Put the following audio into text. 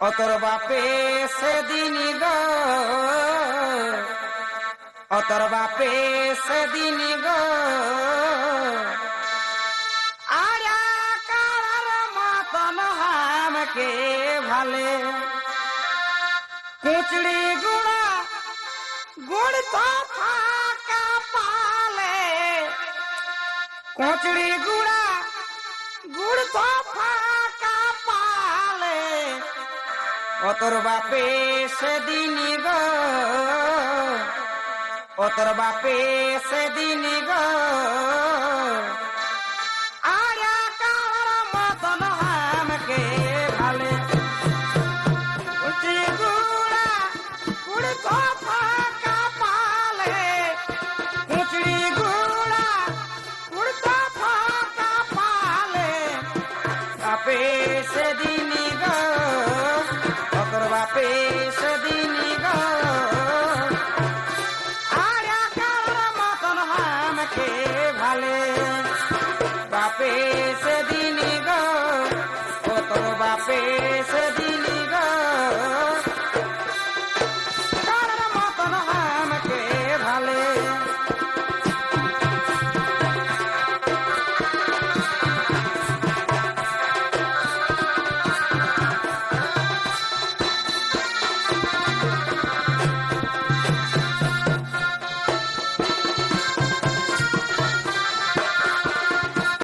অতর বাপে সেদিন গো, অতর বাপে সেদিন গো, আরা কারার মতন হামকে ভালে কুচড়ি গুড়া গুড় তো ফাঁকা পালে, কুচড়ি গুড়া গুড় তো ফাঁকা পালে, অতর বাপে সেদিন গো, অতর বাপে সেদিন গো, আরা কার মতন হামকে ভালে কুচড়ি গুড়া গুড় তো ফাঁকা পালে, কুচড়ি গুড়া গুড় তো ফাঁকা পালে, বাপে সেদিন